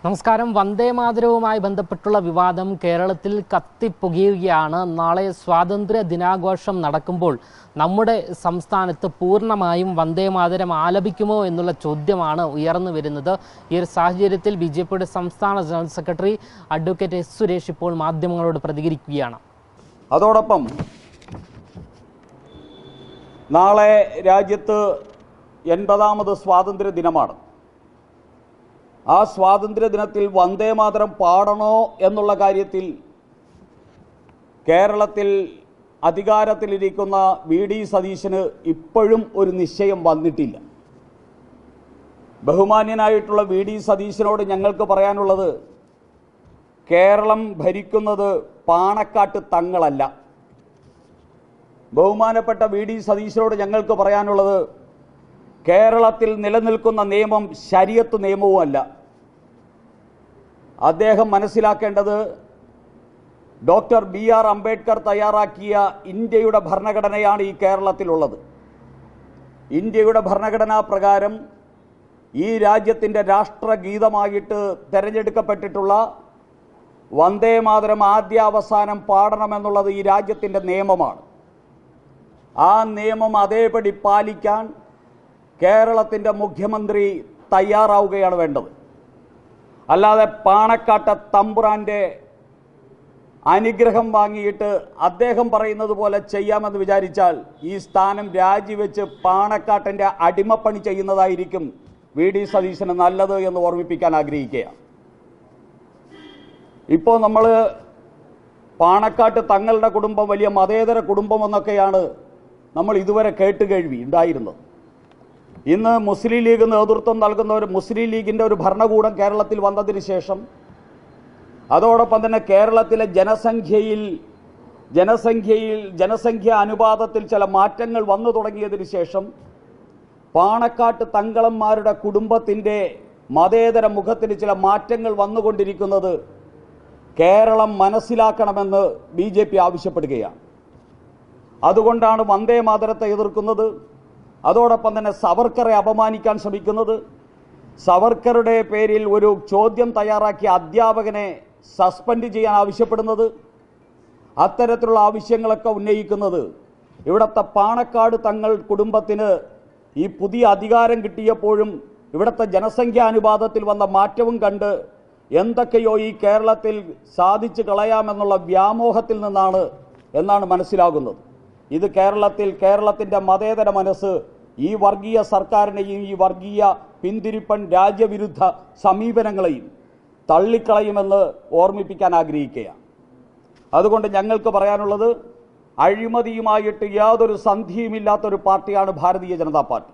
നമസ്കാരം. വന്ദേമാതരവുമായി ബന്ധപ്പെട്ടുള്ള വിവാദം കേരളത്തിൽ കത്തിപ്പുകയുകയാണ്. നാളെ സ്വാതന്ത്ര്യ ദിനാഘോഷം നടക്കുമ്പോൾ നമ്മുടെ സംസ്ഥാനത്ത് പൂർണ്ണമായും വന്ദേമാതരം ആലപിക്കുമോ എന്നുള്ള ചോദ്യമാണ് ഉയർന്നു വരുന്നത്. ഈ ഒരു സാഹചര്യത്തിൽ ബിജെപിയുടെ സംസ്ഥാന general secretary advocate S Suresh ഇപ്പോൾ മാധ്യമങ്ങളോട് പ്രതികരിക്കുകയാണ്. അതോടൊപ്പം നാളെ രാജ്യത്ത് 80ാമത് സ്വാതന്ത്ര്യ ദിനമാണ്. ആ സ്വാതന്ത്ര്യ ദിനത്തിൽ വന്ദേമാതരം പാടണോ എന്നുള്ള കാര്യത്തിൽ കേരളത്തിൽ അധികാരത്തിലിരിക്കുന്ന വി.ഡി. സതീശന് ഇപ്പോഴും ഒരു നിശ്ചയം വന്നിട്ടില്ല. ബഹുമാന്യനായിട്ടുള്ള വി.ഡി. സതീശനോട് ഞങ്ങൾക്ക് പറയാനുള്ളത്, കേരളം ഭരിക്കുന്നത് പാണക്കാട്ട് തങ്ങളല്ല. ബഹുമാനപ്പെട്ട വി.ഡി. സതീശനോട് ഞങ്ങൾക്ക് പറയാനുള്ളത്, കേരളത്തിൽ നിലനിൽക്കുന്ന നിയമം ശരീഅത്ത് നിയമവുമല്ല. അദ്ദേഹം മനസ്സിലാക്കേണ്ടത്, ഡോക്ടർ ബി.ആർ. അംബേദ്കർ തയ്യാറാക്കിയ ഇന്ത്യയുടെ ഭരണഘടനയാണ് ഈ കേരളത്തിലുള്ളത്. ഇന്ത്യയുടെ ഭരണഘടനാ പ്രകാരം ഈ രാജ്യത്തിൻ്റെ രാഷ്ട്രഗീതമായിട്ട് തിരഞ്ഞെടുക്കപ്പെട്ടിട്ടുള്ള വന്ദേമാതരം ആദ്യാവസാനം പാടണമെന്നുള്ളത് ഈ രാജ്യത്തിൻ്റെ നിയമമാണ്. ആ നിയമം അതേപടി പാലിക്കാൻ കേരളത്തിൻ്റെ മുഖ്യമന്ത്രി തയ്യാറാവുകയാണ് വേണ്ടത്. അല്ലാതെ പാണക്കാട്ട തമ്പുരാൻ്റെ അനുഗ്രഹം വാങ്ങിയിട്ട് അദ്ദേഹം പറയുന്നത് പോലെ ചെയ്യാമെന്ന് വിചാരിച്ചാൽ ഈ സ്ഥാനം രാജിവെച്ച് പാണക്കാട്ടിൻ്റെ അടിമപ്പണി ചെയ്യുന്നതായിരിക്കും വി.ഡി. സതീശന് നല്ലത് എന്ന് ഓർമ്മിപ്പിക്കാൻ ആഗ്രഹിക്കുകയാണ്. ഇപ്പോൾ നമ്മൾ പാണക്കാട്ട് തങ്ങളുടെ കുടുംബം വലിയ മതേതര കുടുംബമെന്നൊക്കെയാണ് നമ്മൾ ഇതുവരെ കേട്ടുകേഴ്വി ഉണ്ടായിരുന്നത്. ഇന്ന് മുസ്ലിം ലീഗ് നേതൃത്വം നൽകുന്ന ഒരു മുസ്ലിം ലീഗിൻ്റെ ഒരു ഭരണകൂടം കേരളത്തിൽ വന്നതിന് ശേഷം, അതോടൊപ്പം തന്നെ കേരളത്തിലെ ജനസംഖ്യ അനുപാതത്തിൽ ചില മാറ്റങ്ങൾ വന്നു തുടങ്ങിയതിന് ശേഷം പാണക്കാട്ട് തങ്ങളന്മാരുടെ കുടുംബത്തിൻ്റെ മതേതര മുഖത്തിന് ചില മാറ്റങ്ങൾ വന്നുകൊണ്ടിരിക്കുന്നത് കേരളം മനസ്സിലാക്കണമെന്ന് ബി.ജെ.പി. ആവശ്യപ്പെടുകയാണ്. അതുകൊണ്ടാണ് വന്ദേമാതരത്തെ എതിർക്കുന്നത്. അതോടൊപ്പം തന്നെ സവർക്കറെ അപമാനിക്കാൻ ശ്രമിക്കുന്നത്, സവർക്കറുടെ പേരിൽ ഒരു ചോദ്യം തയ്യാറാക്കിയ അധ്യാപകനെ സസ്പെൻഡ് ചെയ്യാൻ ആവശ്യപ്പെടുന്നത്, അത്തരത്തിലുള്ള ആവശ്യങ്ങളൊക്കെ ഉന്നയിക്കുന്നത് ഇവിടുത്തെ പാണക്കാട് തങ്ങൾ കുടുംബത്തിന് ഈ പുതിയ അധികാരം കിട്ടിയപ്പോഴും ഇവിടുത്തെ ജനസംഖ്യാനുപാതത്തിൽ വന്ന മാറ്റവും കണ്ട് എന്തൊക്കെയോ ഈ കേരളത്തിൽ സാധിച്ചു കളയാമെന്നുള്ള വ്യാമോഹത്തിൽ നിന്നാണ് എന്നാണ് മനസ്സിലാകുന്നത്. ഇത് കേരളത്തിൻ്റെ മതേതര മനസ്സ് ഈ വർഗീയ സർക്കാരിനെയും ഈ വർഗീയ പിന്തിരിപ്പൻ രാജ്യവിരുദ്ധ സമീപനങ്ങളെയും തള്ളിക്കളയുമെന്ന് ഓർമ്മിപ്പിക്കാൻ ആഗ്രഹിക്കുകയാണ്. അതുകൊണ്ട് ഞങ്ങൾക്ക് പറയാനുള്ളത്, അഴിമതിയുമായിട്ട് യാതൊരു സന്ധിയുമില്ലാത്തൊരു പാർട്ടിയാണ് ഭാരതീയ ജനതാ പാർട്ടി.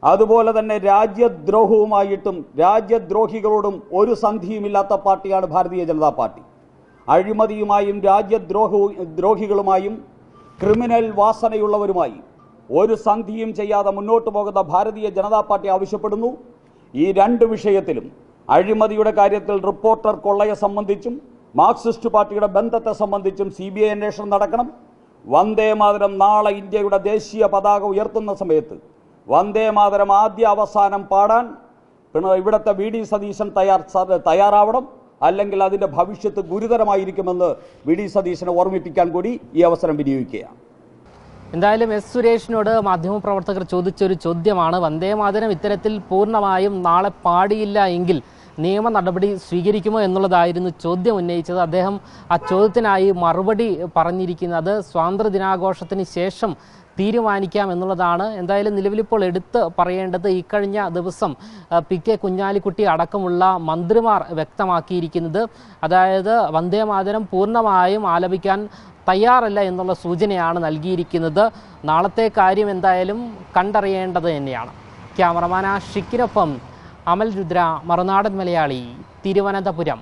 അതുപോലെ തന്നെ രാജ്യദ്രോഹവുമായിട്ടും രാജ്യദ്രോഹികളോടും ഒരു സന്ധിയുമില്ലാത്ത പാർട്ടിയാണ് ഭാരതീയ ജനതാ പാർട്ടി. അഴിമതിയുമായും രാജ്യദ്രോഹികളുമായും ക്രിമിനൽ വാസനയുള്ളവരുമായി ഒരു സന്ധിയും ചെയ്യാതെ മുന്നോട്ട് പോകുന്ന ഭാരതീയ ജനതാ പാർട്ടി ആവശ്യപ്പെടുന്നു, ഈ രണ്ട് വിഷയത്തിലും, അഴിമതിയുടെ കാര്യത്തിൽ റിപ്പോർട്ടർ കൊള്ളയെ സംബന്ധിച്ചും മാർക്സിസ്റ്റ് പാർട്ടിയുടെ ബന്ധത്തെ സംബന്ധിച്ചും CBI അന്വേഷണം നടക്കണം. വന്ദേമാതരം നാളെ ഇന്ത്യയുടെ ദേശീയ പതാക ഉയർത്തുന്ന സമയത്ത് വന്ദേമാതരം ആദ്യ അവസാനം പാടാൻ ഇവിടുത്തെ വി.ഡി. സതീശൻ തയ്യാറാവണം. അല്ലെങ്കിൽ അതിൻ്റെ ഭവിഷ്യത്ത് ഗുരുതരമായിരിക്കുമെന്ന് വി.ഡി. സതീശനെ ഓർമ്മിപ്പിക്കാൻ കൂടി ഈ അവസരം വിനിയോഗിക്കുകയാണ്. എന്തായാലും എസ് സുരേഷിനോട് മാധ്യമപ്രവർത്തകർ ചോദിച്ചൊരു ചോദ്യമാണ്, വന്ദേമാതരം ഇത്തരത്തിൽ പൂർണ്ണമായും നാളെ പാടിയില്ല എങ്കിൽ നിയമ നടപടി സ്വീകരിക്കുമോ എന്നുള്ളതായിരുന്നു ചോദ്യം ഉന്നയിച്ചത്. അദ്ദേഹം ആ ചോദ്യത്തിനായി മറുപടി പറഞ്ഞിരിക്കുന്നത് സ്വാതന്ത്ര്യ ദിനാഘോഷത്തിന് ശേഷം തീരുമാനിക്കാം എന്നുള്ളതാണ്. എന്തായാലും നിലവിലിപ്പോൾ എടുത്ത് പറയേണ്ടത്, ഇക്കഴിഞ്ഞ ദിവസം പി.കെ. കുഞ്ഞാലിക്കുട്ടി അടക്കമുള്ള മന്ത്രിമാർ വ്യക്തമാക്കിയിരിക്കുന്നത്, അതായത് വന്ദേമാതരം പൂർണ്ണമായും ആലപിക്കാൻ തയ്യാറല്ല എന്നുള്ള സൂചനയാണ് നൽകിയിരിക്കുന്നത്. നാളത്തെ കാര്യം എന്തായാലും കണ്ടറിയേണ്ടത് തന്നെയാണ്. ക്യാമറമാൻ ഷിക്കിനൊപ്പം അമൽ രുദ്ര, മറുനാടൻ മലയാളി, തിരുവനന്തപുരം.